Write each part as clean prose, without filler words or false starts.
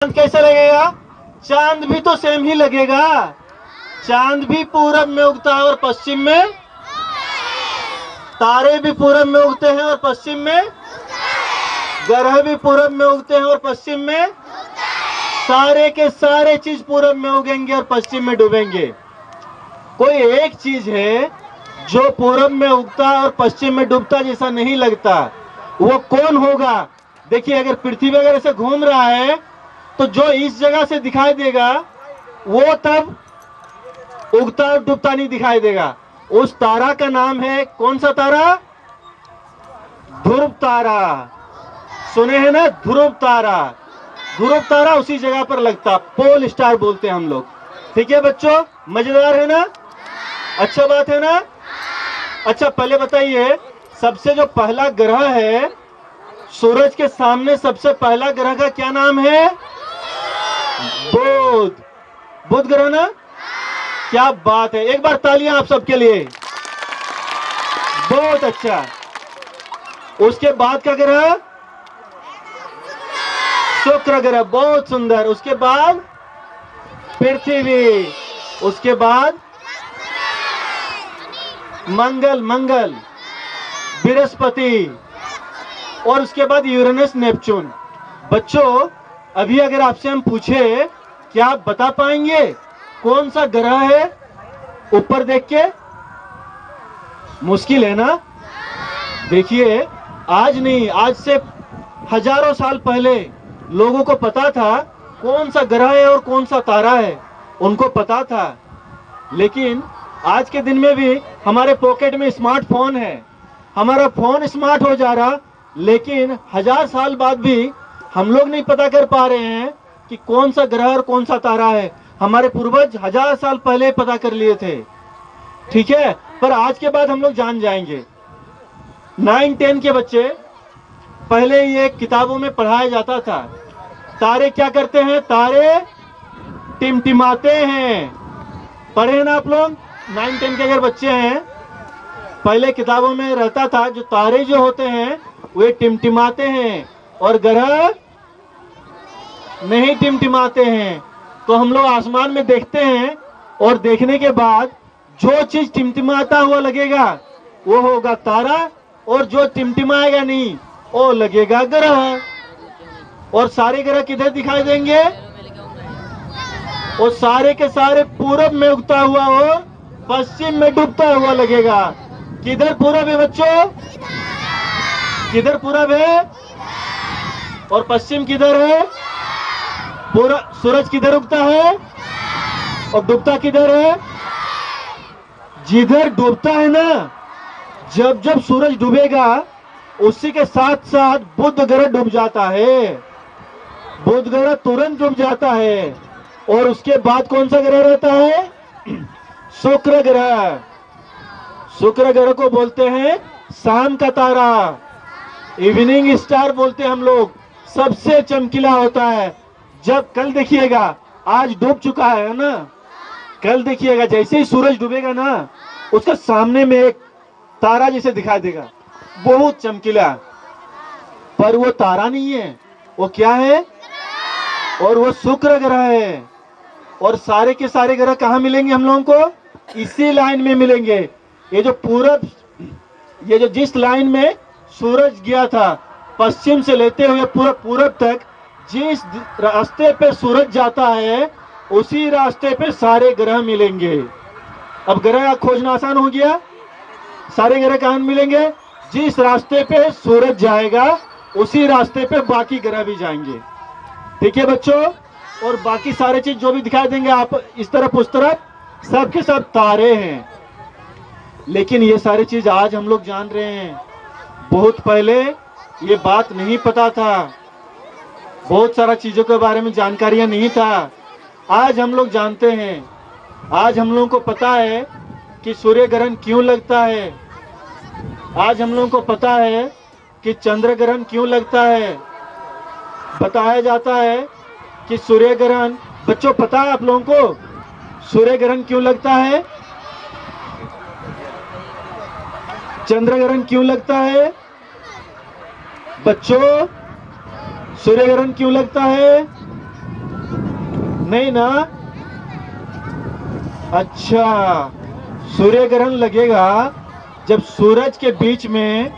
चांद कैसा लगेगा? चांद भी तो सेम ही लगेगा। चांद भी पूरब में उगता है और पश्चिम में, तारे भी पूरब में उगते हैं और पश्चिम में, ग्रह भी पूरब में उगते हैं और पश्चिम में, सारे के सारे चीज पूरब में उगेंगे और पश्चिम में डूबेंगे। कोई एक चीज है जो पूरब में उगता और पश्चिम में डूबता जैसा नहीं लगता, वो कौन होगा? देखिए, अगर पृथ्वी अगर ऐसे घूम रहा है तो जो इस जगह से दिखाई देगा वो तब उगता और डूबता नहीं दिखाई देगा। उस तारा का नाम है, कौन सा तारा? ध्रुव तारा। सुने हैं ना, ध्रुव तारा। ध्रुव तारा उसी जगह पर लगता, पोल स्टार बोलते हैं हम लोग। ठीक है बच्चों, मजेदार है ना? अच्छा बात है ना? अच्छा, पहले बताइए, सबसे जो पहला ग्रह है सूरज के सामने, सबसे पहला ग्रह का क्या नाम है? बुध। बुध ग्रह ना? क्या बात है, एक बार तालियां आप सबके लिए। बहुत अच्छा। उसके बाद का ग्रह शुक्र ग्रह, बहुत सुंदर। उसके बाद पृथ्वी, उसके बाद मंगल, मंगल, बृहस्पति, और उसके बाद यूरेनस, नेपच्यून। बच्चों, अभी अगर आपसे हम पूछे, क्या आप बता पाएंगे कौन सा ग्रह है ऊपर देख के? मुश्किल है ना? देखिए, आज नहीं, आज से हजारों साल पहले लोगों को पता था कौन सा ग्रह है और कौन सा तारा है, उनको पता था। लेकिन आज के दिन में भी हमारे पॉकेट में स्मार्टफोन है, हमारा फोन स्मार्ट हो जा रहा, लेकिन 1000 साल बाद भी हम लोग नहीं पता कर पा रहे हैं कि कौन सा ग्रह और कौन सा तारा है। हमारे पूर्वज 1000 साल पहले पता कर लिए थे। ठीक है, पर आज के बाद हम लोग जान जाएंगे। 9-10 के बच्चे, पहले ये किताबों में पढ़ाया जाता था, तारे क्या करते हैं? तारे टिमटिमाते हैं। पढ़े हैं ना आप लोग? 9-10 के अगर बच्चे हैं, पहले किताबों में रहता था जो तारे जो होते हैं वे टिमटिमाते हैं और ग्रह नहीं टिमटिमाते हैं। तो हम लोग आसमान में देखते हैं और देखने के बाद जो चीज टिमटिमाता हुआ लगेगा वो होगा तारा, और जो टिमटिमाएगा नहीं वो लगेगा ग्रह। और सारे ग्रह किधर दिखाई देंगे? और सारे के सारे पूरब में उगता हुआ हो, पश्चिम में डूबता हुआ लगेगा। किधर पूरब है बच्चों? किधर पूरब है और पश्चिम किधर है? पूरा सूरज किधर उगता है और डूबता किधर है? जिधर डूबता है ना, जब जब सूरज डूबेगा उसी के साथ साथ बुध ग्रह डूब जाता है। बुध ग्रह तुरंत डूब जाता है। और उसके बाद कौन सा ग्रह रहता है? शुक्र ग्रह। शुक्र ग्रह को बोलते हैं शाम का तारा, इवनिंग स्टार बोलते हैं हम लोग। सबसे चमकीला होता है। जब कल देखिएगा, आज डूब चुका है ना, कल देखिएगा जैसे ही सूरज डूबेगा ना, उसका सामने में एक तारा जैसे दिखाई देगा, बहुत चमकीला। पर वो तारा नहीं है, वो क्या है? और वो शुक्र ग्रह है। और सारे के सारे ग्रह कहाँ मिलेंगे हम लोगों को? इसी लाइन में मिलेंगे। ये जो पूरब, ये जो जिस लाइन में सूरज गया था, पश्चिम से लेते हुए पूरा पूरब तक, जिस रास्ते पे सूरज जाता है उसी रास्ते पे सारे ग्रह मिलेंगे। अब ग्रह खोजना आसान हो गया। सारे ग्रह कहाँ मिलेंगे? जिस रास्ते पे सूरज जाएगा उसी रास्ते पे बाकी ग्रह भी जाएंगे। ठीक है बच्चों? और बाकी सारे चीज जो भी दिखाई देंगे आप इस तरफ उस तरफ, सब के सब तारे हैं। लेकिन ये सारी चीज आज हम लोग जान रहे हैं, बहुत पहले ये बात नहीं पता था। बहुत सारा चीजों के बारे में जानकारियां नहीं था, आज हम लोग जानते हैं। आज हम लोगों को पता है कि सूर्य ग्रहण क्यों लगता है। आज हम लोगों को पता है कि चंद्र ग्रहण क्यों लगता है। बताया जाता है कि सूर्य ग्रहण, बच्चों पता है आप लोगों को सूर्य ग्रहण क्यों लगता है? चंद्र ग्रहण क्यों लगता है? बच्चों, सूर्य ग्रहण क्यों लगता है? नहीं ना? अच्छा, सूर्य ग्रहण लगेगा जब सूरज के बीच में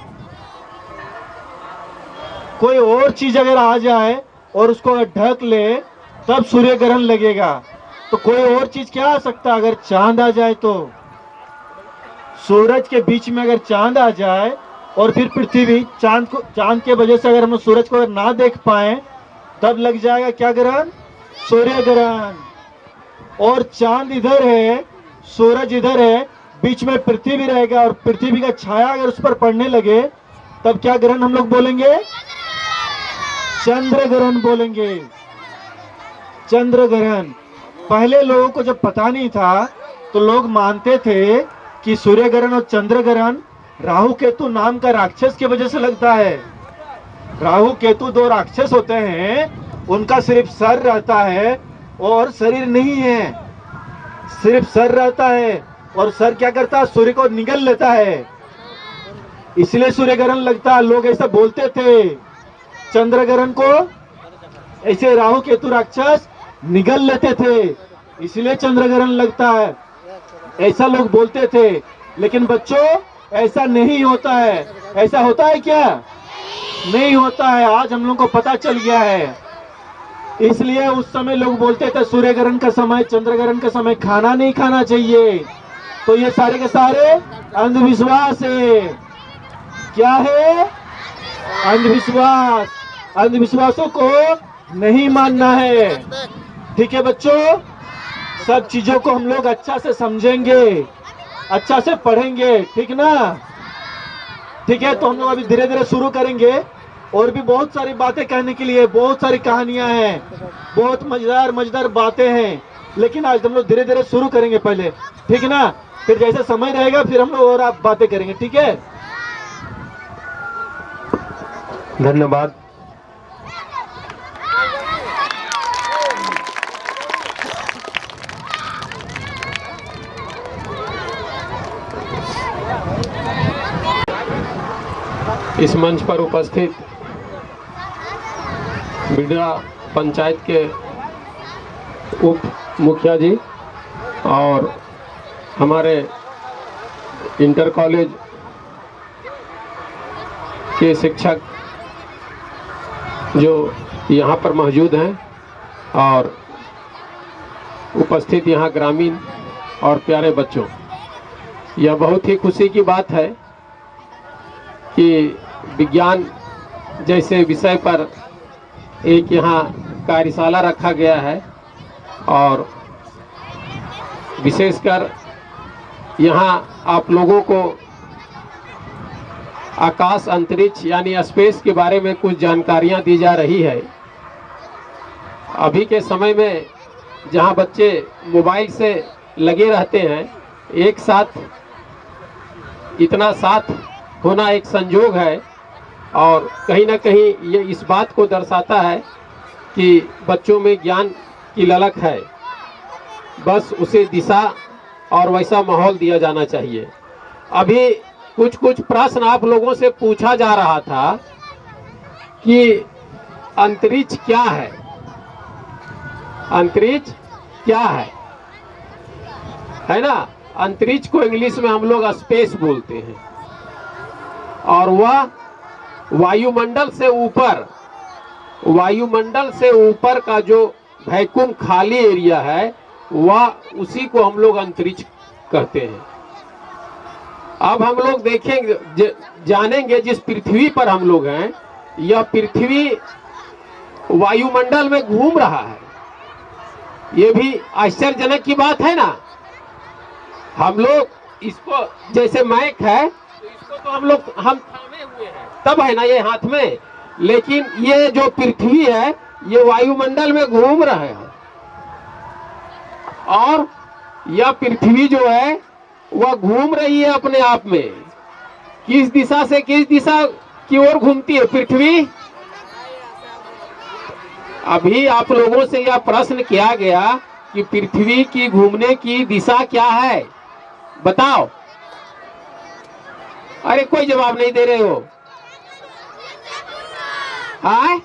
कोई और चीज अगर आ जाए और उसको अगर ढक ले तब सूर्य ग्रहण लगेगा। तो कोई और चीज क्या आ सकता है? अगर चांद आ जाए तो सूरज के बीच में अगर चांद आ जाए और फिर पृथ्वी चांद के वजह से अगर हम सूरज को अगर ना देख पाए तब लग जाएगा क्या ग्रहण? सूर्य ग्रहण। और चांद इधर है, सूरज इधर है, बीच में पृथ्वी रहेगा और पृथ्वी का छाया अगर उस पर पड़ने लगे तब क्या ग्रहण हम लोग बोलेंगे? चंद्र ग्रहण बोलेंगे। चंद्र ग्रहण। पहले लोगों को जब पता नहीं था तो लोग मानते थे कि सूर्य ग्रहण और चंद्र ग्रहण राहु केतु नाम का राक्षस की वजह से लगता है। राहु केतु दो राक्षस होते हैं, उनका सिर्फ सर रहता है और शरीर नहीं है। सिर्फ सर रहता है और सर क्या करता है? सूर्य को निगल लेता है, इसलिए सूर्य ग्रहण लगता है। लोग ऐसा बोलते थे। चंद्र ग्रहण को ऐसे राहु केतु राक्षस निगल लेते थे, इसलिए चंद्र ग्रहण लगता है, ऐसा लोग बोलते थे। लेकिन बच्चों, ऐसा नहीं होता है। ऐसा होता है क्या? नहीं होता है। आज हम लोग को पता चल गया है। इसलिए उस समय लोग बोलते थे सूर्य ग्रहण का समय, चंद्र ग्रहण का समय खाना नहीं खाना चाहिए। तो ये सारे के सारे अंधविश्वास है। क्या है? अंधविश्वास। अंधविश्वासों को नहीं मानना है। ठीक है बच्चों, सब चीजों को हम लोग अच्छा से समझेंगे, अच्छा से पढ़ेंगे, ठीक ना? ठीक है, तो हम लोग अभी धीरे धीरे शुरू करेंगे। और भी बहुत सारी बातें कहने के लिए, बहुत सारी कहानियां हैं, बहुत मजेदार मजेदार बातें हैं, लेकिन आज हम लोग धीरे धीरे शुरू करेंगे पहले, ठीक ना? फिर जैसे समय रहेगा फिर हम लोग और आप बातें करेंगे, ठीक है? धन्यवाद। इस मंच पर उपस्थित बिडरा पंचायत के उप मुखिया जी और हमारे इंटर कॉलेज के शिक्षक जो यहाँ पर मौजूद हैं और उपस्थित यहाँ ग्रामीण और प्यारे बच्चों, यह बहुत ही खुशी की बात है कि विज्ञान जैसे विषय पर एक यहाँ कार्यशाला रखा गया है और विशेषकर यहाँ आप लोगों को आकाश अंतरिक्ष यानी स्पेस के बारे में कुछ जानकारियाँ दी जा रही है। अभी के समय में जहाँ बच्चे मोबाइल से लगे रहते हैं, एक साथ इतना साथ होना एक संजोग है और कहीं ना कहीं ये इस बात को दर्शाता है कि बच्चों में ज्ञान की ललक है, बस उसे दिशा और वैसा माहौल दिया जाना चाहिए। अभी कुछ प्रश्न आप लोगों से पूछा जा रहा था कि अंतरिक्ष क्या है, अंतरिक्ष क्या है ना? अंतरिक्ष को इंग्लिश में हम लोग स्पेस बोलते हैं और वह वायुमंडल से ऊपर का जो वैक्यूम खाली एरिया है वह उसी को हम लोग अंतरिक्ष कहते हैं। अब हम लोग देखेंगे जानेंगे जिस पृथ्वी पर हम लोग हैं, यह पृथ्वी वायुमंडल में घूम रहा है। ये भी आश्चर्यजनक की बात है ना? हम लोग इसको जैसे माइक है तो इसको तो हम थामे हुए हैं, तब है ना ये हाथ में, लेकिन ये जो पृथ्वी है ये वायुमंडल में घूम रहा है और यह पृथ्वी जो है वह घूम रही है अपने आप में। किस दिशा से किस दिशा की ओर घूमती है पृथ्वी? अभी आप लोगों से यह प्रश्न किया गया कि पृथ्वी की घूमने की दिशा क्या है, बताओ। अरे कोई जवाब नहीं दे रहे हो। हाँ,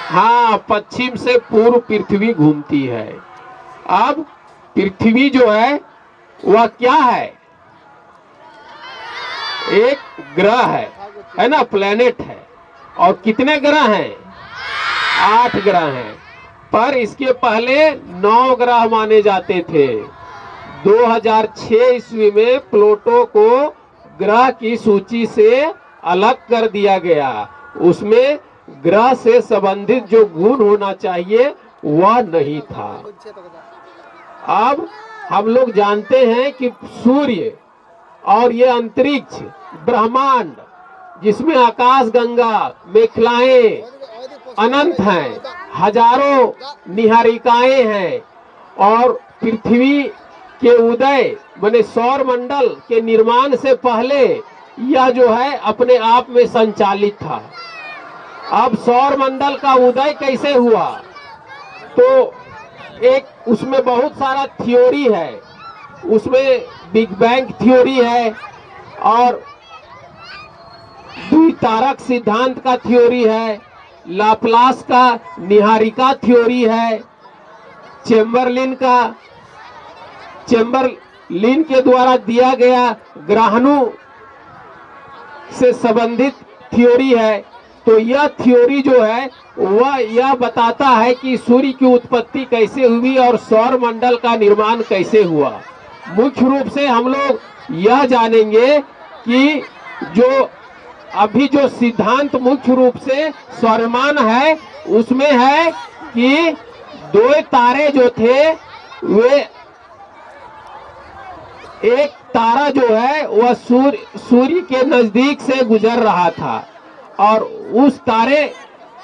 हाँ, पश्चिम से पूर्व पृथ्वी घूमती है। अब पृथ्वी जो है वह क्या है? एक ग्रह है ना, प्लेनेट है। और कितने ग्रह हैं? 8 ग्रह हैं। पर इसके पहले 9 ग्रह माने जाते थे। 2006 ईस्वी में प्लूटो को ग्रह की सूची से अलग कर दिया गया। उसमें ग्रह से संबंधित जो गुण होना चाहिए वह नहीं था। अब हम लोग जानते हैं कि सूर्य और ये अंतरिक्ष ब्रह्मांड, जिसमें आकाश गंगा मेखलाएं अनंत हैं, हजारों निहारिकाएं हैं, और पृथ्वी के उदय माने सौर मंडल के निर्माण से पहले यह जो है अपने आप में संचालित था। अब सौर मंडल का उदय कैसे हुआ? तो एक उसमें बहुत सारा थ्योरी है। उसमें बिग बैंग थ्योरी है, और द्वितारक सिद्धांत का थ्योरी है, लाप्लास का निहारिका थ्योरी है, चेम्बरलिन के द्वारा दिया गया ग्रहाणु से संबंधित थ्योरी है। तो यह थ्योरी जो है वह यह बताता है कि सूर्य की उत्पत्ति कैसे हुई और सौर मंडल का निर्माण कैसे हुआ। मुख्य रूप से हम लोग यह जानेंगे कि जो अभी जो सिद्धांत मुख्य रूप से सौरमान है, उसमें है कि 2 तारे जो थे, वे एक तारा जो है वह सूर्य के नजदीक से गुजर रहा था, और उस तारे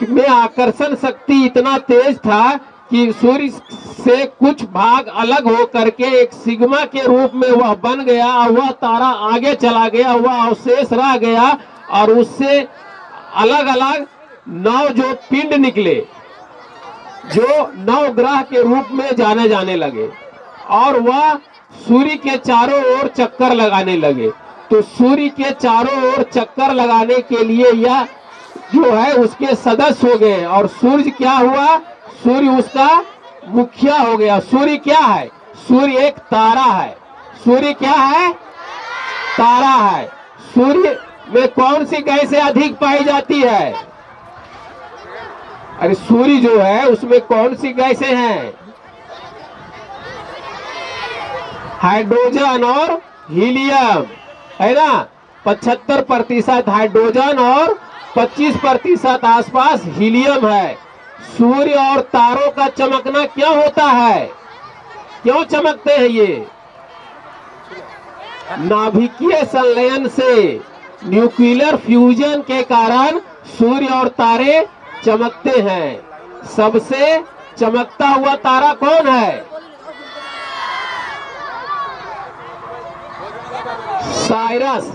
में आकर्षण शक्ति इतना तेज था कि सूर्य से कुछ भाग अलग हो करके एक सिग्मा के रूप में वह बन गया, और वह तारा आगे चला गया, वह अवशेष रह गया, और उससे अलग अलग 9 जो पिंड निकले, जो 9 ग्रह के रूप में जाने लगे, और वह सूर्य के चारों ओर चक्कर लगाने लगे। तो सूर्य के चारों ओर चक्कर लगाने के लिए यह जो है उसके सदस्य हो गए, और सूर्य क्या हुआ? सूर्य उसका मुखिया हो गया। सूर्य क्या है? सूर्य एक तारा है। सूर्य क्या है? तारा है। सूर्य में कौन सी गैसें अधिक पाई जाती है? अरे सूर्य जो है उसमें कौन सी गैसें हैं? हाइड्रोजन और हीलियम, है ना। 75% हाइड्रोजन और 25% आसपास हीलियम है। सूर्य और तारों का चमकना क्यों होता है? क्यों चमकते हैं ये? नाभिकीय संलयन से, न्यूक्लियर फ्यूजन के कारण सूर्य और तारे चमकते हैं। सबसे चमकता हुआ तारा कौन है? साइरस।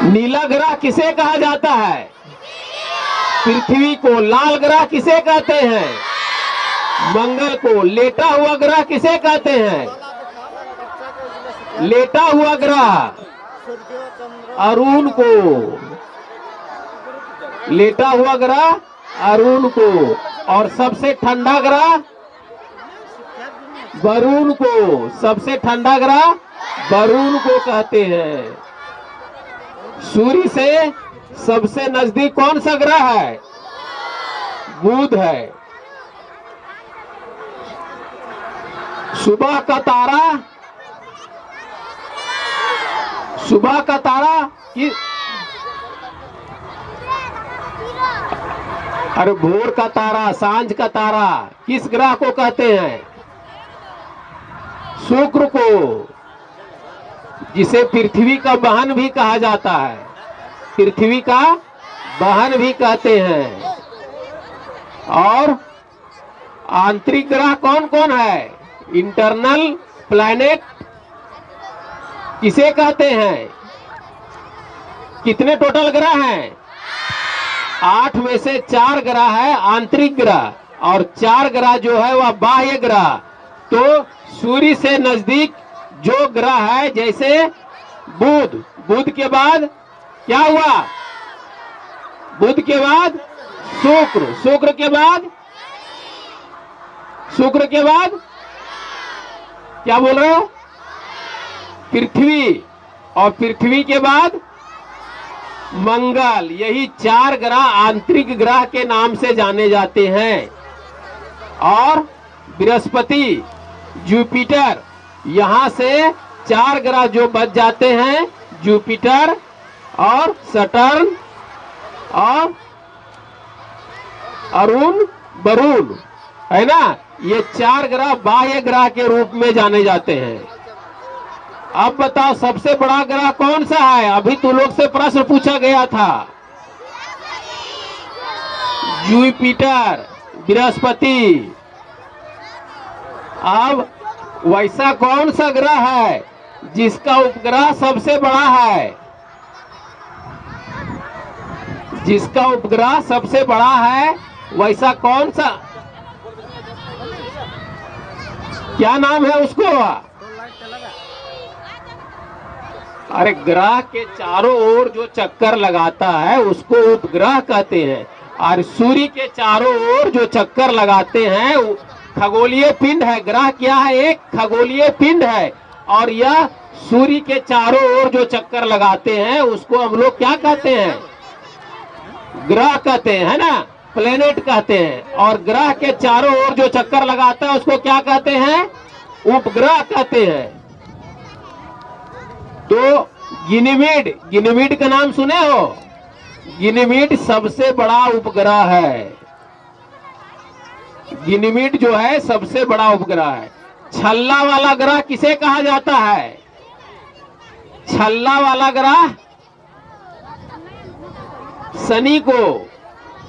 नीला ग्रह किसे कहा जाता है? पृथ्वी को। लाल ग्रह किसे कहते हैं? मंगल को। लेटा हुआ ग्रह किसे कहते हैं? लेटा हुआ ग्रह अरुण को। लेटा हुआ ग्रह अरुण को। और सबसे ठंडा ग्रह वरुण को। सबसे ठंडा ग्रह वरुण को कहते हैं। सूर्य से सबसे नजदीक कौन सा ग्रह है? बुध है। सुबह का तारा कि अरे भोर का तारा, सांझ का तारा किस ग्रह को कहते हैं? शुक्र को, जिसे पृथ्वी का बहन भी कहा जाता है। पृथ्वी का बहन भी कहते हैं। और आंतरिक ग्रह कौन कौन है? इंटरनल प्लैनेट किसे कहते हैं? कितने टोटल ग्रह हैं? 8 में से 4 ग्रह है आंतरिक ग्रह, और 4 ग्रह जो है वह बाह्य ग्रह। तो सूर्य से नजदीक जो ग्रह है, जैसे बुध के बाद क्या हुआ? बुध के बाद शुक्र, शुक्र के बाद, शुक्र के बाद क्या बोल रहे हो? पृथ्वी, और पृथ्वी के बाद मंगल। यही 4 ग्रह आंतरिक ग्रह के नाम से जाने जाते हैं। और बृहस्पति, जुपिटर, यहां से 4 ग्रह जो बच जाते हैं, जुपिटर और सटर्न और अरुण, वरुण, है ना, ये 4 ग्रह बाह्य ग्रह के रूप में जाने जाते हैं। अब बताओ सबसे बड़ा ग्रह कौन सा है? अभी तो लोग से प्रश्न पूछा गया था। जुपिटर, बृहस्पति। अब वैसा कौन सा ग्रह है जिसका उपग्रह सबसे बड़ा है? जिसका उपग्रह सबसे बड़ा है, वैसा कौन सा, क्या नाम है उसको? अरे ग्रह के चारों ओर जो चक्कर लगाता है उसको उपग्रह कहते हैं। और सूर्य के चारों ओर जो चक्कर लगाते हैं खगोलीय पिंड है। ग्रह क्या है? एक खगोलीय पिंड है। और यह सूर्य के चारों ओर जो चक्कर लगाते हैं उसको हम लोग क्या कहते हैं? ग्रह कहते हैं, है ना, प्लेनेट कहते हैं। और ग्रह के चारों ओर जो चक्कर लगाता है उसको क्या कहते हैं? उपग्रह कहते हैं। तो गिनीमीड, गिनीमीड का नाम सुने हो? गिनीमीड सबसे बड़ा उपग्रह है। गिनीमीड जो है सबसे बड़ा उपग्रह है। छल्ला वाला ग्रह किसे कहा जाता है? छल्ला वाला ग्रह शनि को,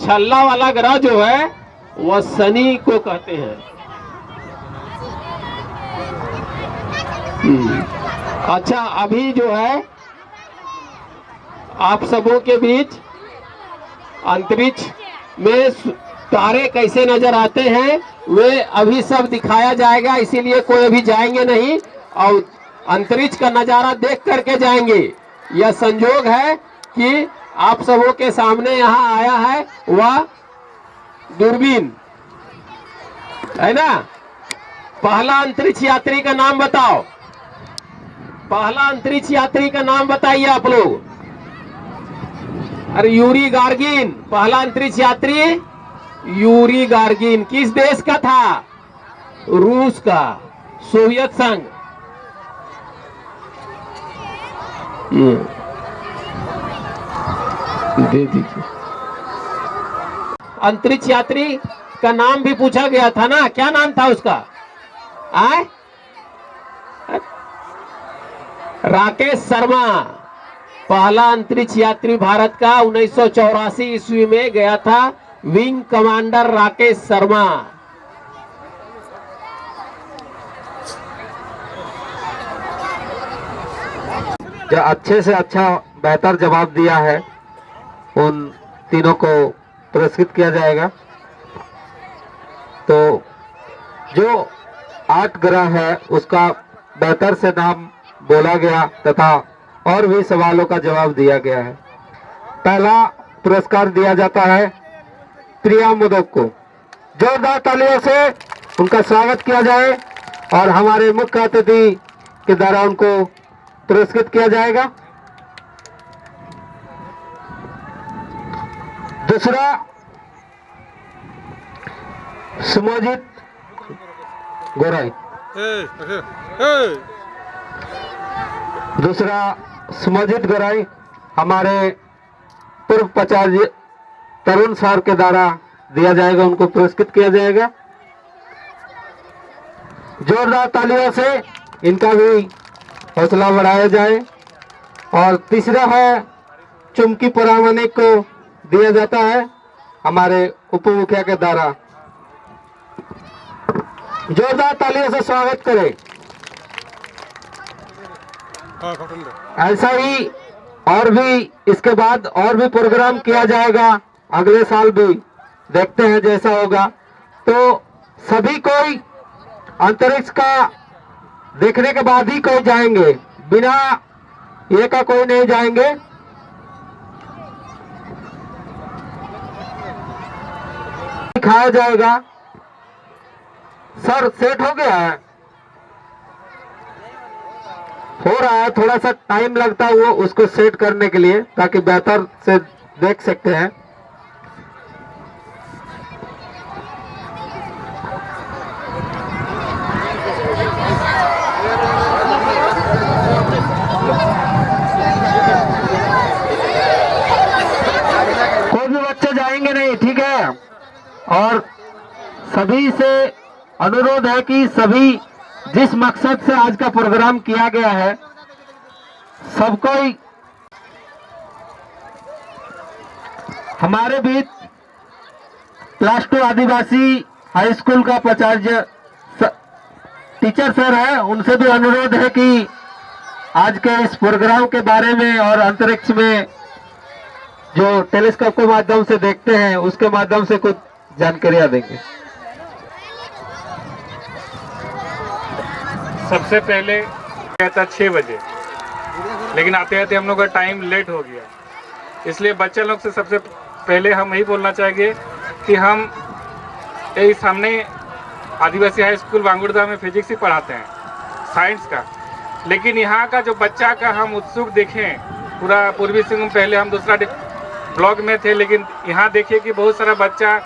छल्ला वाला ग्रह जो है वह शनि को कहते हैं। अच्छा, अभी जो है आप सबों के बीच अंतरिक्ष में तारे कैसे नजर आते हैं वे अभी सब दिखाया जाएगा, इसीलिए कोई अभी जाएंगे नहीं और अंतरिक्ष का नजारा देख करके जाएंगे। यह संयोग है कि आप सबों के सामने यहाँ आया है वह दूरबीन, है ना। पहला अंतरिक्ष यात्री का नाम बताओ। पहला अंतरिक्ष यात्री का नाम बताइए आप लोग। अरे यूरी गार्गिन, पहला अंतरिक्ष यात्री यूरी गार्गिन किस देश का था? रूस का, सोवियत संघ। दे दीजिए। अंतरिक्ष यात्री का नाम भी पूछा गया था ना, क्या नाम था उसका? आए? राकेश शर्मा पहला अंतरिक्ष यात्री भारत का 1984 ईस्वी में गया था। Wing commander Rakesh Sharma. जो अच्छे से अच्छा बेहतर जवाब दिया है उन तीनों को पुरस्कृत किया जाएगा। तो जो 8 ग्रह है उसका बेहतर से नाम बोला गया तथा और भी सवालों का जवाब दिया गया है। पहला पुरस्कार दिया जाता है प्रिया मोदक को। जोरदार तालियों से उनका स्वागत किया जाए और हमारे मुख्य अतिथि के द्वारा उनको पुरस्कृत किया जाएगा। दूसरा सुमोजित गोराई। दूसरा सुमोजित गोराई हमारे पूर्व प्राचार्य तरुण सर के द्वारा दिया जाएगा, उनको पुरस्कृत किया जाएगा। जोरदार तालियों से इनका भी हौसला बढ़ाया जाए। और तीसरा है चुमकी परामर्श को दिया जाता है हमारे उप मुखिया के द्वारा। जोरदार तालियों से स्वागत करें। ऐसा ही और भी इसके बाद और भी प्रोग्राम किया जाएगा अगले साल भी, देखते हैं जैसा होगा। तो सभी कोई अंतरिक्ष का देखने के बाद ही कोई जाएंगे, बिना ये का कोई नहीं जाएंगे। दिखाया जाएगा। सर सेट हो गया है? हो रहा है, थोड़ा सा टाइम लगता है वो उसको सेट करने के लिए, ताकि बेहतर से देख सकते हैं। कोई भी बच्चे जाएंगे नहीं, ठीक है? और सभी से अनुरोध है कि सभी जिस मकसद से आज का प्रोग्राम किया गया है, सबको ही हमारे बीच क्लास 2 आदिवासी हाई स्कूल का प्राचार्य टीचर सर है, उनसे भी अनुरोध है कि आज के इस प्रोग्राम के बारे में और अंतरिक्ष में जो टेलीस्कोप के माध्यम से देखते हैं उसके माध्यम से कुछ जानकारियां देंगे। सबसे पहले था 6 बजे, लेकिन आते आते हम लोग का टाइम लेट हो गया, इसलिए बच्चे लोग से सबसे पहले हम यही बोलना चाहेंगे कि हम इस सामने आदिवासी हाई स्कूल वांगुड़दा में फिजिक्स ही पढ़ाते हैं, साइंस का, लेकिन यहाँ का जो बच्चा का हम उत्सुक देखें, पूरा पूर्वी सिंहभूम, पहले हम दूसरा ब्लॉक में थे, लेकिन यहाँ देखिए कि बहुत सारा बच्चा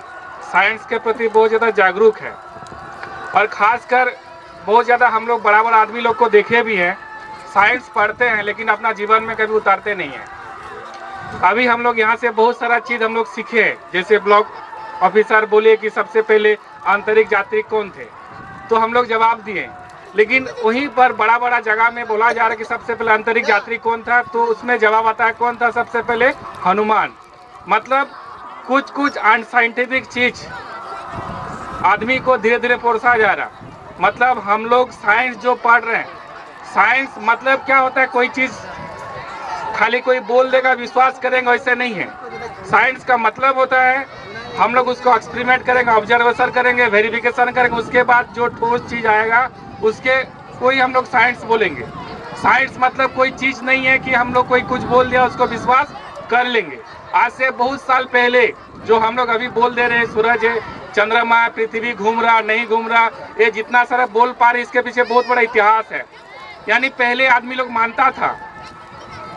साइंस के प्रति बहुत ज़्यादा जागरूक है, और ख़ासकर बहुत ज़्यादा हम लोग बड़ा बड़ा आदमी लोग को देखे भी हैं, साइंस पढ़ते हैं लेकिन अपना जीवन में कभी उतारते नहीं हैं। अभी हम लोग यहाँ से बहुत सारा चीज़ हम लोग सीखे, जैसे ब्लॉक ऑफिसर बोले कि सबसे पहले अंतरिक्ष यात्री कौन थे, तो हम लोग जवाब दिए, लेकिन वहीं पर बड़ा बड़ा जगह में बोला जा रहा है कि सबसे पहले अंतरिक्ष यात्री कौन था, तो उसमें जवाब आता है कौन था सबसे पहले, हनुमान। मतलब कुछ कुछ अनसाइंटिफिक चीज आदमी को धीरे धीरे परोसा जा रहा। मतलब हम लोग साइंस जो पढ़ रहे हैं, साइंस मतलब क्या होता है, कोई चीज खाली कोई बोल देगा विश्वास करेंगे, वैसे नहीं है। साइंस का मतलब होता है हम लोग उसको एक्सपेरिमेंट करेंगे, ऑब्जर्वेशन करेंगे, वेरिफिकेशन करेंगे, उसके बाद जो ठोस चीज आएगा उसके कोई हम लोग साइंस बोलेंगे। साइंस मतलब कोई चीज नहीं है कि हम लोग कोई कुछ बोल दिया उसको विश्वास कर लेंगे। आज से बहुत साल पहले जो हम लोग अभी बोल दे रहे हैं, सूरज है, चंद्रमा, पृथ्वी घूम रहा नहीं घूम रहा, ये जितना सारा बोल पा रहे, इसके पीछे बहुत बड़ा इतिहास है। यानी पहले आदमी लोग मानता था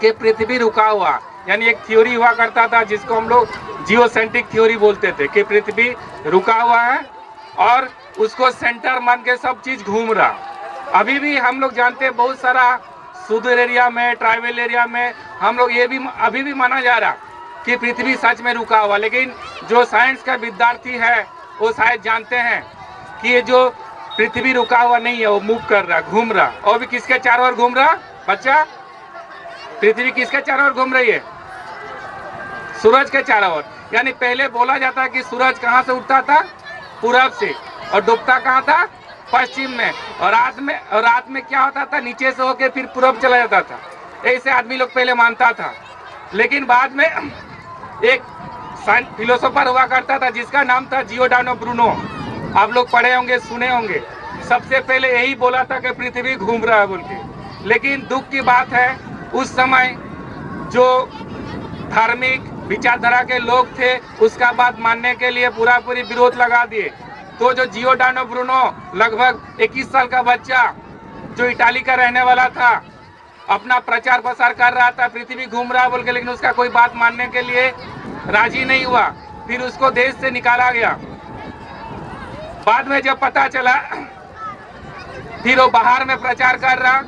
कि पृथ्वी रुका हुआ, यानी एक थ्योरी हुआ करता था जिसको हम लोग जियोसेंट्रिक थ्योरी बोलते थे, कि पृथ्वी रुका हुआ है और उसको सेंटर मान के सब चीज घूम रहा। अभी भी हम लोग जानते हैं बहुत सारा सुदूर एरिया में, ट्राइबल एरिया में हम लोग ये भी अभी भी माना जा रहा कि पृथ्वी सच में रुका हुआ, लेकिन जो साइंस का विद्यार्थी है वो शायद जानते हैं कि ये जो पृथ्वी रुका हुआ नहीं है, वो मूव कर रहा, घूम रहा। और भी किसके चारों ओर घूम रहा बच्चा? पृथ्वी किसके चारों ओर घूम रही है? सूरज के चारों ओर। यानी पहले बोला जाता है कि सूरज कहाँ से उठता था? पूरब से, और डूबता कहाँ था? पश्चिम में। और रात में क्या होता था? नीचे से होके फिर पूरब चला जाता था। ऐसे आदमी लोग पहले मानता था, लेकिन बाद में एक फिलोसोफर हुआ करता था जिसका नाम था जियोडानो ब्रूनो। आप लोग पढ़े होंगे, सुने होंगे। सबसे पहले यही बोला था कि पृथ्वी घूम रहा है बोल के। लेकिन दुख की बात है, उस समय जो धार्मिक विचारधारा के लोग थे उसका बात मानने के लिए पूरी विरोध लगा दिए। तो जो जियोडानो ब्रूनो, लगभग 21 साल का बच्चा जो इटाली का रहने वाला था, अपना प्रचार प्रसार कर रहा था पृथ्वी घूम रहा बोल के, लेकिन उसका कोई बात मानने के लिए राजी नहीं हुआ। फिर उसको देश से निकाला गया। बाद में जब पता चला फिर वो बाहर में प्रचार कर रहा,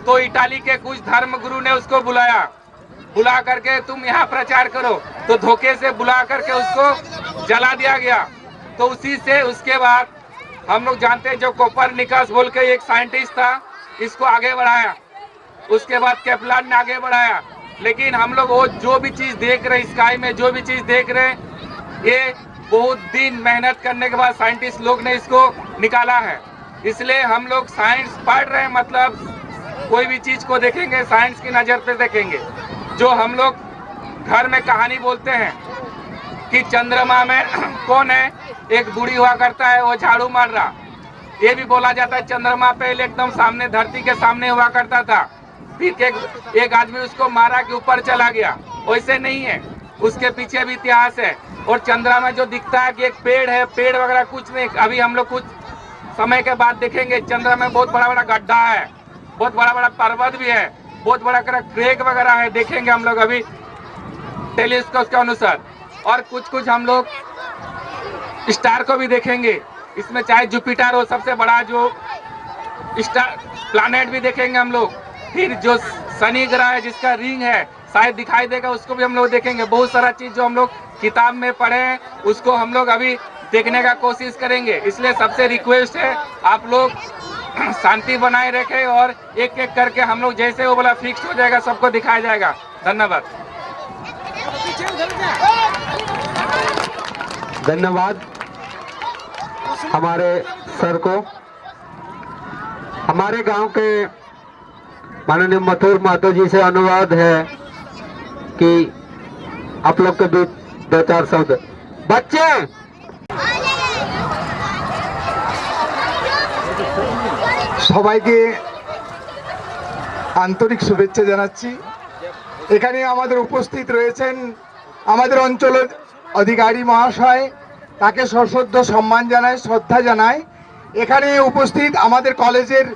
तो इटाली के कुछ धर्म गुरु ने उसको बुला करके तुम यहाँ प्रचार करो, तो धोखे से बुला करके उसको जला दिया गया। तो उसी से उसके बाद हम लोग जानते हैं जो कोपरनिकस बोल के एक साइंटिस्ट था, इसको आगे बढ़ाया। उसके बाद केपलर ने आगे बढ़ाया। लेकिन हम लोग वो जो भी चीज देख रहे, स्काई में जो भी चीज देख रहे, ये बहुत दिन मेहनत करने के बाद साइंटिस्ट लोग ने इसको निकाला है। इसलिए हम लोग साइंस पढ़ रहे हैं, मतलब कोई भी चीज को देखेंगे साइंस की नजर पे देखेंगे। जो हम लोग घर में कहानी बोलते हैं कि चंद्रमा में कौन है, एक बूढ़ी हुआ करता है, वो झाड़ू मार रहा। ये भी बोला जाता है चंद्रमा पहले एकदम सामने, धरती के सामने हुआ करता था, फिर एक आदमी उसको मारा कि ऊपर चला गया। वैसे नहीं है, उसके पीछे भी इतिहास है। और चंद्रमा में जो दिखता है कि एक पेड़ है, पेड़ वगैरह कुछ नहीं। अभी हम लोग कुछ समय के बाद देखेंगे चंद्रमा में बहुत बड़ा बड़ा गड्ढा है, बहुत बड़ा बड़ा पर्वत भी है, बहुत बड़ा क्रेक वगैरह है, देखेंगे हम लोग अभी टेलीस्कोप के अनुसार। और कुछ कुछ हम लोग स्टार को भी देखेंगे, इसमें चाहे जुपिटर हो सबसे बड़ा जो स्टार, प्लैनेट भी देखेंगे हम लोग। फिर जो शनि ग्रह है जिसका रिंग है शायद दिखाई देगा, उसको भी हम लोग देखेंगे। बहुत सारा चीज जो हम लोग किताब में पढ़े हैं उसको हम लोग अभी देखने का कोशिश करेंगे। इसलिए सबसे रिक्वेस्ट है आप लोग शांति बनाए रखें और एक एक करके हम लोग जैसे वो बोला फिक्स हो जाएगा सबको दिखाया जाएगा। धन्यवाद। धन्यवाद हमारे सर को। हमारे गांव के माननीय मथुर महतो जी से अनुरोध है कि आप लोग के बीच 2-4 शब्द। बच्चे সবাইকে আন্তরিক শুভেচ্ছা জানাচ্ছি। এখানে আমাদের উপস্থিত রয়েছেন আমাদের অঞ্চলের অধিকারী মহাশয়, তাকে সশ্রদ্ধ সম্মান জানাই, শ্রদ্ধা জানাই। এখানে উপস্থিত আমাদের কলেজের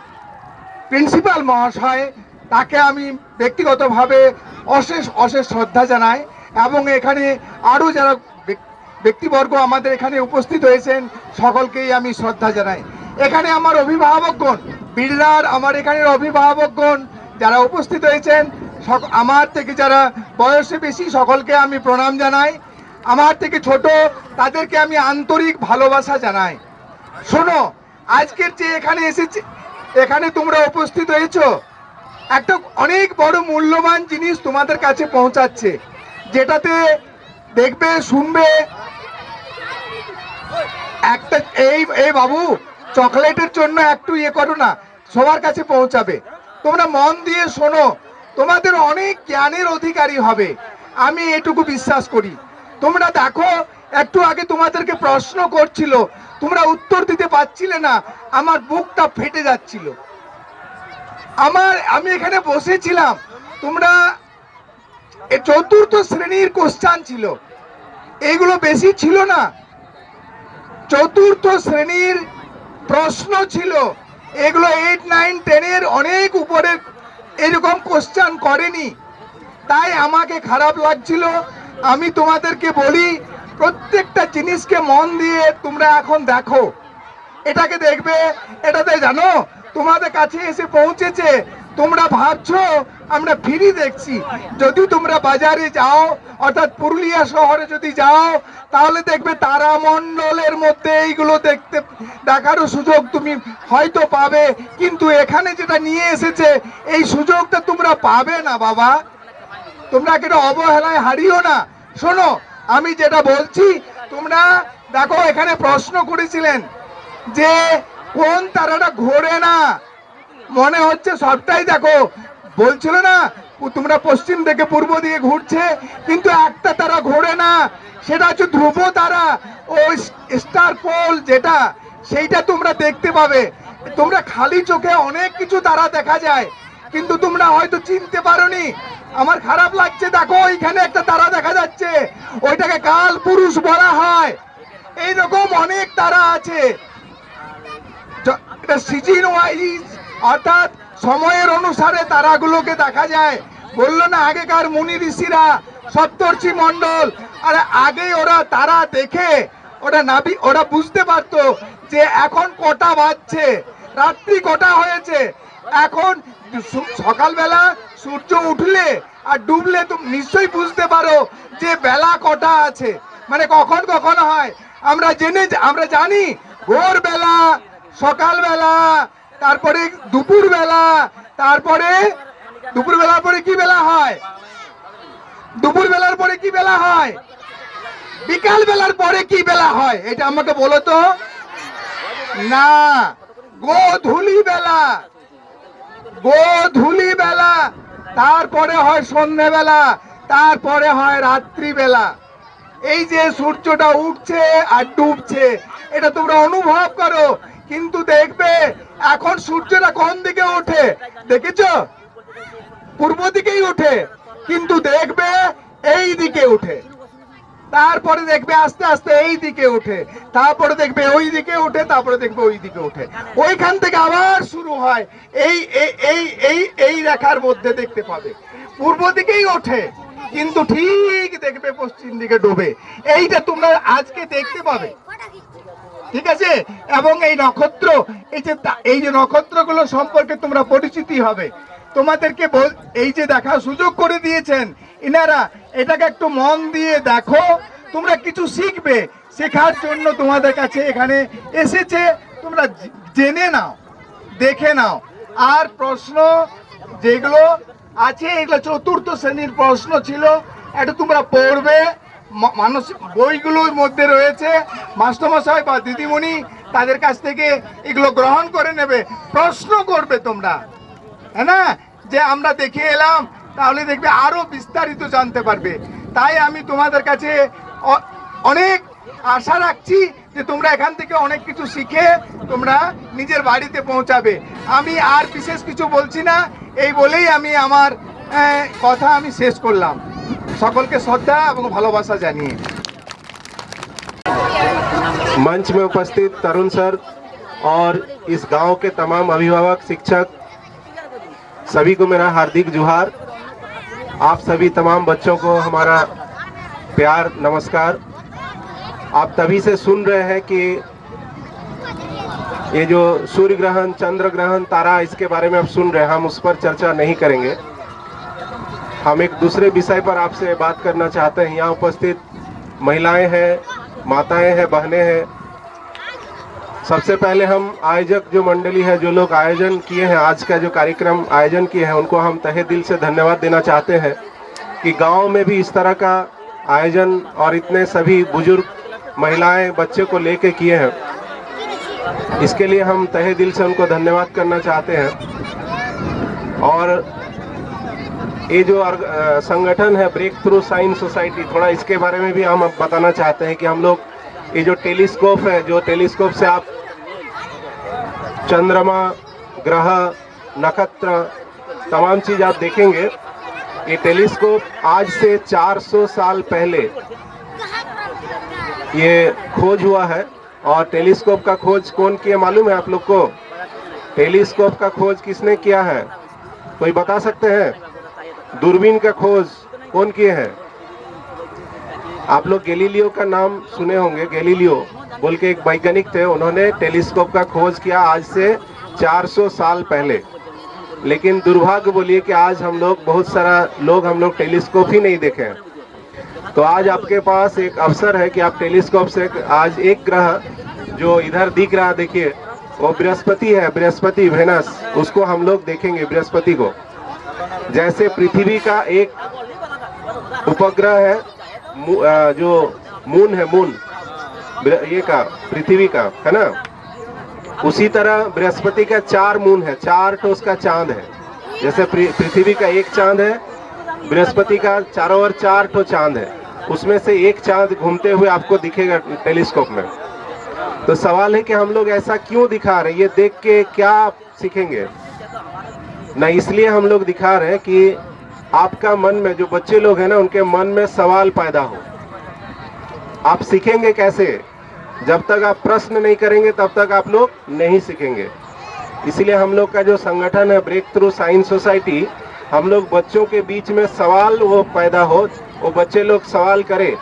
প্রিন্সিপাল মহাশয়, তাকে আমি ব্যক্তিগতভাবে অশেষ অশেষ শ্রদ্ধা জানাই। এবং এখানে আরও যারা ব্যক্তিবর্গ আমাদের এখানে উপস্থিত হয়েছেন সকলকেই আমি শ্রদ্ধা জানাই। এখানে আমার অভিভাবকগণ, বিড়লার আমার এখানের অভিভাবকগণ যারা উপস্থিত হয়েছেন, আমার থেকে যারা বয়সে বেশি সকলকে আমি প্রণাম জানাই। আমার থেকে ছোট তাদেরকে আমি আন্তরিক ভালোবাসা জানাই। শোনো, আজকের যে এখানে এসেছে, এখানে তোমরা উপস্থিত হয়েছো, একটা অনেক বড় মূল্যবান জিনিস তোমাদের কাছে পৌঁছাচ্ছে, যেটাতে দেখবে শুনবে একটা এই বাবু চকলেটের জন্য একটু ইয়ে করো না, সবার কাছে পৌঁছাবে। তোমরা মন দিয়ে শোনো, তোমাদের অনেক জ্ঞানের অধিকারী হবে, আমি এটুকু বিশ্বাস করি। তোমরা দেখো, একটু আগে তোমাদেরকে প্রশ্ন করছিল, তোমরা উত্তর দিতে পারছিলে না, আমার বুকটা ফেটে যাচ্ছিল। আমি এখানে বসেছিলাম, তোমরা চতুর্থ শ্রেণীর কোশ্চেন ছিল, এইগুলো বেশি ছিল না, চতুর্থ শ্রেণীর প্রশ্ন ছিল, এগুলো 8, 9, 10 এর অনেক উপরে এরকম কোশ্চেন করেনি। তাই আমাকে খারাপ লাগছিল। আমি তোমাদেরকে বলি, প্রত্যেকটা জিনিসকে মন দিয়ে তোমরা এখন দেখো, এটাকে দেখবে, এটাতে জানো তোমাদের কাছে এসে পৌঁছেছে। তোমরা ভাবছো আমরা ফ্রি দেখছি, যদি তোমরা বাজারে যাও অর্থাৎ পুরুলিয়া শহরে যদি যাও তাহলে দেখবে তারামণ্ডলের মধ্যে এইগুলো দেখারও সুযোগ তুমি হয়তো পাবে, কিন্তু এখানে যেটা নিয়ে এসেছে এই সুযোগটা তোমরা পাবে না বাবা। তোমরা কেন অবহেলায় হারিও না। শোনো, আমি যেটা বলছি তোমরা দেখো, এখানে প্রশ্ন করেছিলেন যে কোন তারাটা ঘোরে না, মনে হচ্ছে সবটাই দেখো, বলছিল না তোমরা পশ্চিম থেকে পূর্ব দিকে ঘুরছে, কিন্তু একটা তারা ঘোরে না, সেটা হচ্ছে ধ্রুব তারা ও স্টার পোল, যেটা সেইটা তোমরা দেখতে পাবে। তোমরা খালি চোখে অনেক কিছু তারা দেখা যায়, কিন্তু তোমরা হয়তো চিনতে পারোনি। আমার খারাপ লাগছে, দেখো ওইখানে একটা তারা দেখা যাচ্ছে, ওইটাকে কাল পুরুষ বলা হয়। এইরকম অনেক তারা আছে, এটা সিজন ওয়াইজ অর্থাৎ সময়ের অনুসারে তারাগুলোকে দেখা যায়। বললো না আগেকার মুনি ঋষিরা, সপ্তর্ষি মণ্ডল, আর আগে ওরা তারা দেখে ওরা বুঝতে পারতো যে এখন কটা বাজছে, রাত্রি কটা হয়েছে। এখন সকালবেলা সূর্য উঠলে আর ডুবলে তুমি নিশ্চয়ই বুঝতে পারো যে বেলা কটা আছে, মানে কখন কখন হয়। আমরা জানি ভোরবেলা, সকালবেলা, তারপরে দুপুরবেলা, তারপরে দুপুরবেলার পরে কি বেলা হয়, দুপুরবেলার পরে কি বেলা হয়, বিকাল বেলার পরে কি বেলা হয়, এটা আমাকে বলো তো। না, গোধূলি বেলা, গোধূলি বেলা, তারপরে হয় সন্ধ্যেবেলা, তারপরে হয় রাত্রিবেলা। এই যে সূর্যটা উঠছে আর ডুবছে, এটা তোমরা অনুভব করো। কিন্তু দেখবে এখন সূর্যটা কোন দিকে ওঠে, দেখেছো? পূর্ব দিকেই ওঠে, কিন্তু দেখবে এই দিকে ওঠে। তারপরে দেখবে আস্তে আস্তে এই দিকে ওঠে, তারপরে দেখবে ওই দিকে ওঠে, তারপরে দেখবে ওই দিকে ওঠে, ওইখান থেকে আবার শুরু হয় এই এই এই এই এই রেখার মধ্যে দেখতে পাবে পূর্ব দিকেই ওঠে, কিন্তু ঠিক দেখবে পশ্চিম দিকে ডুবে। এইটা তোমরা আজকে দেখতে পাবে, ঠিক আছে? এবং এই নক্ষত্র, এই যে নক্ষত্রগুলো সম্পর্কে তোমরা পরিচিতি হবে, তোমাদেরকে এই যে দেখার সুযোগ করে দিয়েছেন ইনারা, এটাকে একটু মন দিয়ে দেখো, তোমরা কিছু শিখবে। শেখার জন্য তোমাদের কাছে এখানে এসেছে, তোমরা জেনে নাও, দেখে নাও। আর প্রশ্ন যেগুলো আছে এগুলো চতুর্থ শ্রেণীর প্রশ্ন ছিল, এটা তোমরা পড়বে, মানসিক বইগুলোর মধ্যে রয়েছে, মাস্টারমশাই বা দিদিমণি তাদের কাছ থেকে এগুলো গ্রহণ করে নেবে, প্রশ্ন করবে তোমরা, হ্যাঁ না? যে আমরা দেখে এলাম, তাহলে দেখবে আরো বিস্তারিত জানতে পারবে। তাই আমি তোমাদের কাছে অনেক আশা রাখছি যে তোমরা এখান থেকে অনেক কিছু শিখে তোমরা নিজের বাড়িতে পৌঁছাবে। আমি আর বিশেষ কিছু বলছি না, এই বলেই আমি আমার কথা আমি শেষ করলাম। সকলকে শ্রদ্ধা এবং ভালোবাসা জানিয়ে। मंच में उपस्थित तरुण सर और इस गांव के तमाम अभिभावक, शिक्षक, सभी को मेरा हार्दिक जोहार। आप सभी तमाम बच्चों को हमारा प्यार नमस्कार। आप तभी से सुन रहे हैं कि ये जो सूर्य ग्रहण, चंद्र ग्रहण, तारा, इसके बारे में आप सुन रहे हैं, हम उस पर चर्चा नहीं करेंगे। हम एक दूसरे विषय पर आपसे बात करना चाहते हैं। यहाँ उपस्थित महिलाएं हैं, माताएं हैं, बहनें हैं। सबसे पहले हम आयोजक जो मंडली है, जो लोग आयोजन किए हैं, आज का जो कार्यक्रम आयोजन किए हैं, उनको हम तहे दिल से धन्यवाद देना चाहते हैं कि गांव में भी इस तरह का आयोजन और इतने सभी बुजुर्ग, महिलाएं, बच्चे को लेके किए हैं। इसके लिए हम तहे दिल से उनको धन्यवाद करना चाहते हैं। और ये जो संगठन है ब्रेक थ्रू साइंस सोसाइटी, थोड़ा इसके बारे में भी हम अब बताना चाहते हैं कि हम लोग ये जो टेलीस्कोप है, जो टेलीस्कोप से आप चंद्रमा, ग्रह, नक्षत्र, तमाम चीज़ आप देखेंगे। ये टेलीस्कोप आज से 400 साल पहले ये खोज हुआ है। और टेलीस्कोप का खोज कौन किया मालूम है आप लोग को? टेलीस्कोप का खोज किसने किया है? कोई बता सकते हैं? दूरबीन का खोज कौन किए हैं? आप लोग गैलीलियो का नाम सुने होंगे। गैलीलियो बोल के एक वैज्ञानिक थे, उन्होंने टेलीस्कोप का खोज किया आज से 400 साल पहले। लेकिन दुर्भाग्य बोलिए कि आज हम लोग, बहुत सारा लोग, हम लोग टेलीस्कोप ही नहीं देखे हैं। तो आज आपके पास एक अवसर है कि आप टेलीस्कोप से आज एक ग्रह जो इधर दिख रहा, देखिए वो बृहस्पति है, बृहस्पति, वेनस, उसको हम लोग देखेंगे, बृहस्पति को। जैसे पृथ्वी का एक उपग्रह है, जो मून है, मून ये का पृथ्वी का है ना, उसी तरह बृहस्पति का 4 मून है, 4 तो उसका चांद है। जैसे पृथ्वी का एक चांद है, बृहस्पति का चारों ओर 4 तो चांद है, उसमें से एक चांद घूमते हुए आपको दिखेगा टेलीस्कोप में। तो सवाल है कि हम लोग ऐसा क्यों दिखा रहे हैं? ये देख के क्या सीखेंगे? ना, इसलिए हम लोग दिखा रहे हैं कि आपका मन में, जो बच्चे लोग हैं ना, उनके मन में सवाल पैदा हो। आप सीखेंगे कैसे? जब तक आप प्रश्न नहीं करेंगे तब तक आप लोग नहीं सीखेंगे। इसलिए हम लोग का जो संगठन है ब्रेक थ्रू साइंस सोसाइटी, हम लोग बच्चों के बीच में सवाल वो पैदा हो, वो बच्चे लोग सवाल करें।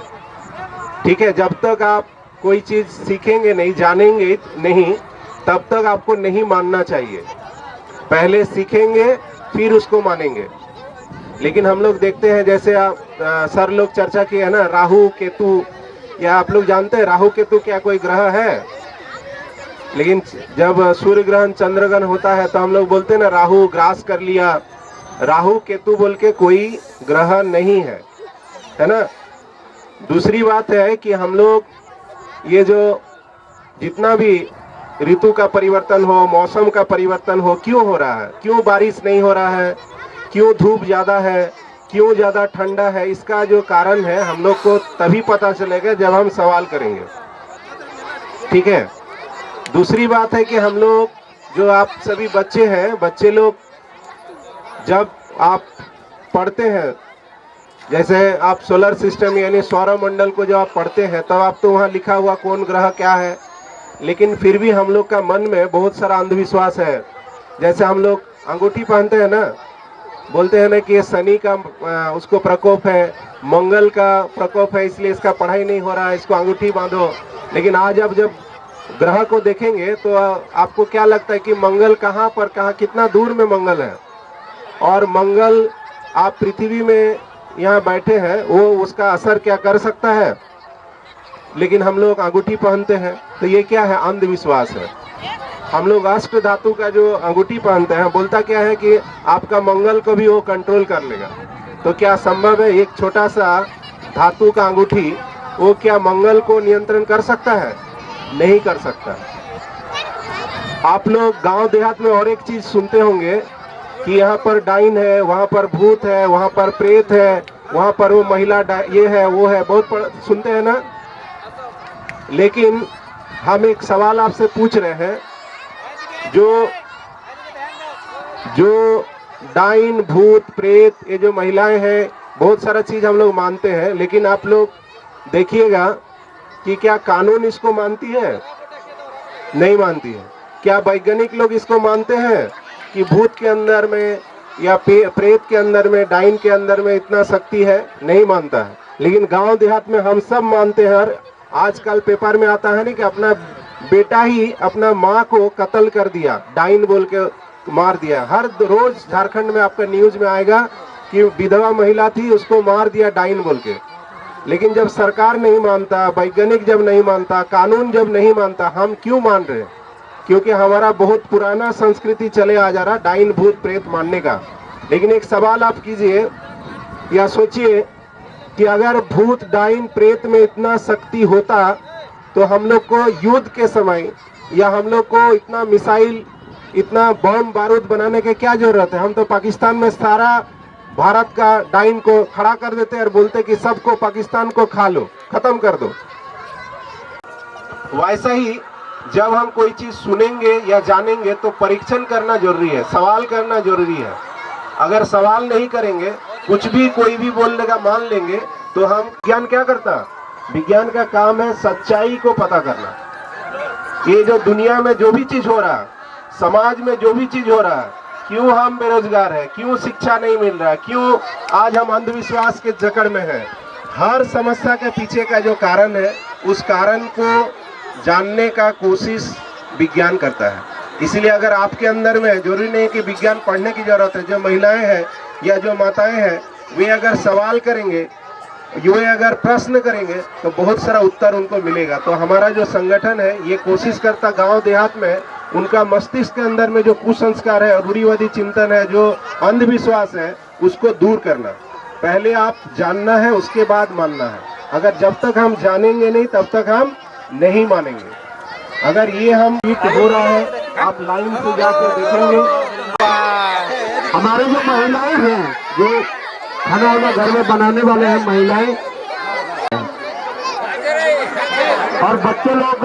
ठीक है? जब तक आप कोई चीज़ सीखेंगे नहीं, जानेंगे नहीं, तब तक आपको नहीं मानना चाहिए। पहले सीखेंगे फिर उसको मानेंगे। लेकिन हम लोग देखते हैं, जैसे आप सर लोग चर्चा किए है ना, राहु केतु, या आप लोग जानते हैं राहु केतु क्या कोई ग्रह है? लेकिन जब सूर्य ग्रहण, चंद्र ग्रहण होता है तो हम लोग बोलते हैं ना, राहु ग्रास कर लिया। राहु केतु बोल के कोई ग्रह नहीं है ना। दूसरी बात है कि हम लोग ये जो जितना भी ऋतु का परिवर्तन हो, मौसम का परिवर्तन हो, क्यों हो रहा है? क्यों बारिश नहीं हो रहा है? क्यों धूप ज़्यादा है? क्यों ज़्यादा ठंडा है? इसका जो कारण है हम लोग को तभी पता चलेगा जब हम सवाल करेंगे। ठीक है? दूसरी बात है कि हम लोग, जो आप सभी बच्चे हैं, बच्चे लोग जब आप पढ़ते हैं जैसे आप सोलर सिस्टम यानी सौरमंडल को जब आप पढ़ते हैं तब आप तो वहाँ लिखा हुआ कौन ग्रह क्या है, लेकिन फिर भी हम लोग का मन में बहुत सारा अंधविश्वास है। जैसे हम लोग अंगूठी पहनते हैं ना, बोलते हैं ना कि ये शनि का उसको प्रकोप है, मंगल का प्रकोप है, इसलिए इसका पढ़ाई नहीं हो रहा है, इसको अंगूठी बांधो। लेकिन आज आप जब ग्रह को देखेंगे तो आपको क्या लगता है कि मंगल कहाँ पर कहाँ कितना दूर में मंगल है, और मंगल आप पृथ्वी में यहाँ बैठे हैं, वो उसका असर क्या कर सकता है। लेकिन हम लोग अंगूठी पहनते हैं, तो ये क्या है, अंधविश्वास है। हम लोग अष्ट धातु का जो अंगूठी पहनते हैं, बोलता क्या है कि आपका मंगल को भी वो कंट्रोल कर लेगा। तो क्या संभव है एक छोटा सा धातु का अंगूठी वो क्या मंगल को नियंत्रण कर सकता है? नहीं कर सकता। आप लोग गांव देहात में और एक चीज सुनते होंगे कि यहाँ पर डाइन है, वहाँ पर भूत है, वहाँ पर प्रेत है, वहाँ पर वो महिला ये है वो है, बहुत सुनते हैं ना। लेकिन हम एक सवाल आपसे पूछ रहे हैं, जो डाइन भूत प्रेत ये जो महिलाएं हैं, बहुत सारा चीज हम लोग मानते हैं, लेकिन आप लोग देखिएगा कि क्या कानून इसको मानती है? नहीं मानती है। क्या वैज्ञानिक लोग इसको मानते हैं कि भूत के अंदर में या प्रेत के अंदर में, डाइन के अंदर में इतना शक्ति है? नहीं मानता है। लेकिन गांव देहात में हम सब मानते हैं। और आजकल पेपर में आता है ना कि अपना बेटा ही अपना माँ को कत्ल कर दिया, डाइन बोल के मार दिया। हर रोज झारखंड में आपका न्यूज में आएगा कि विधवा महिला थी, उसको मार दिया डाइन बोल के। लेकिन जब सरकार नहीं मानता, वैज्ञानिक जब नहीं मानता, कानून जब नहीं मानता, हम क्यों मान रहे हैं? क्योंकि हमारा बहुत पुराना संस्कृति चले आ जा रहा डाइन भूत प्रेत मानने का। लेकिन एक सवाल आप कीजिए या सोचिए कि अगर भूत डाइन प्रेत में इतना शक्ति होता तो हम लोग को युद्ध के समय या हम लोग को इतना मिसाइल, इतना बम बारूद बनाने की क्या जरूरत है? हम तो पाकिस्तान में सारा भारत का डाइन को खड़ा कर देते और बोलते कि सबको पाकिस्तान को खा लो, खत्म कर दो। वैसा ही जब हम कोई चीज सुनेंगे या जानेंगे तो परीक्षण करना जरूरी है, सवाल करना जरूरी है। अगर सवाल नहीं करेंगे, कुछ भी कोई भी बोलने का मान लेंगे, तो हम विज्ञान क्या करता? विज्ञान का काम है सच्चाई को पता करना। ये जो दुनिया में जो भी चीज हो रहा है, समाज में जो भी चीज हो रहा है, क्यों हम बेरोजगार है, क्यों शिक्षा नहीं मिल रहा है, क्यों आज हम अंधविश्वास के जकड़ में हैं, हर समस्या के पीछे का जो कारण है, उस कारण को जानने का कोशिश विज्ञान करता है। इसलिए अगर आपके अंदर में, जरूरी नहीं कि विज्ञान पढ़ने की जरूरत है, जो महिलाएं हैं या जो माताएं हैं, वे अगर सवाल करेंगे, वे अगर प्रश्न करेंगे, तो बहुत सारा उत्तर उनको मिलेगा। तो हमारा जो संगठन है ये कोशिश करता गांव देहात में उनका मस्तिष्क के अंदर में जो कुसंस्कार है, रूढ़िवादी चिंतन है, जो अंधविश्वास है, उसको दूर करना। पहले आप जानना है, उसके बाद मानना है। अगर जब तक हम जानेंगे नहीं तब तक हम नहीं मानेंगे। अगर ये हम हिट हो रहा है, आप लाइन से जाकर देखेंगे, हमारे जो महिलाएं हैं, जो खाना वाना घर में बनाने वाले हैं महिलाएं, और बच्चे लोग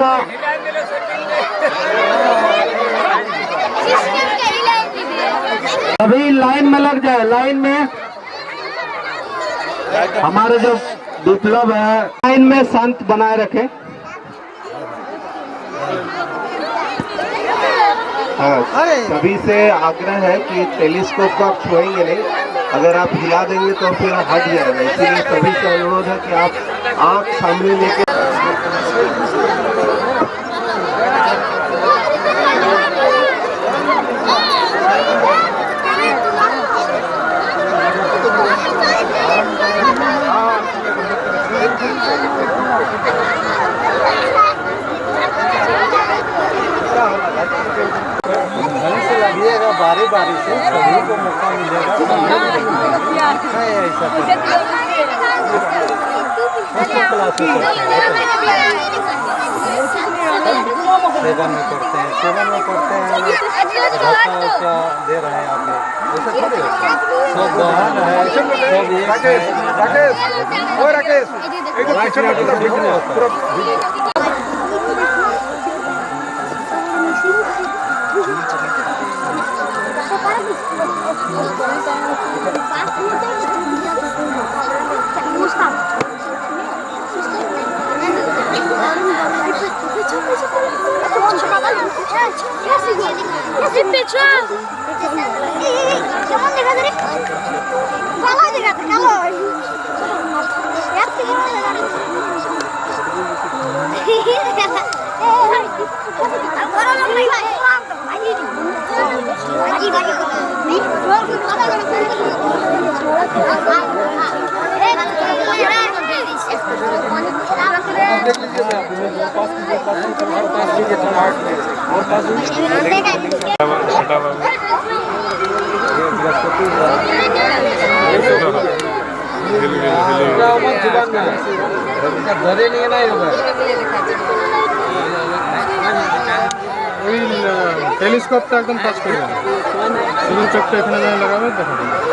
अभी लाइन में लग जाए, लाइन में। हमारे जो विप्लव है, लाइन में शांत बनाए रखें। हाँ, सभी से आग्रह है कि टेलीस्कोप को आप छुएंगे नहीं, अगर आप हिला देंगे तो फिर हट जाएगा। इसीलिए सभी से अनुरोध है कि आप आंख सामने लेके बारी बारी से सभी को मौका मिलेगा। सेवन में पढ़ते हैं, सेवन में पढ़ते हैं, दे रहे हैं आप लोग, ऐसे थोड़े सब बहन है, सब एक राकेश কেমন দেখা যায় কালো দেখা যায় কালো টেলিস্কোপটা একদম টাচ করবেন, শুধু চোখটা এখানে লাগাবে দেখা যাবে।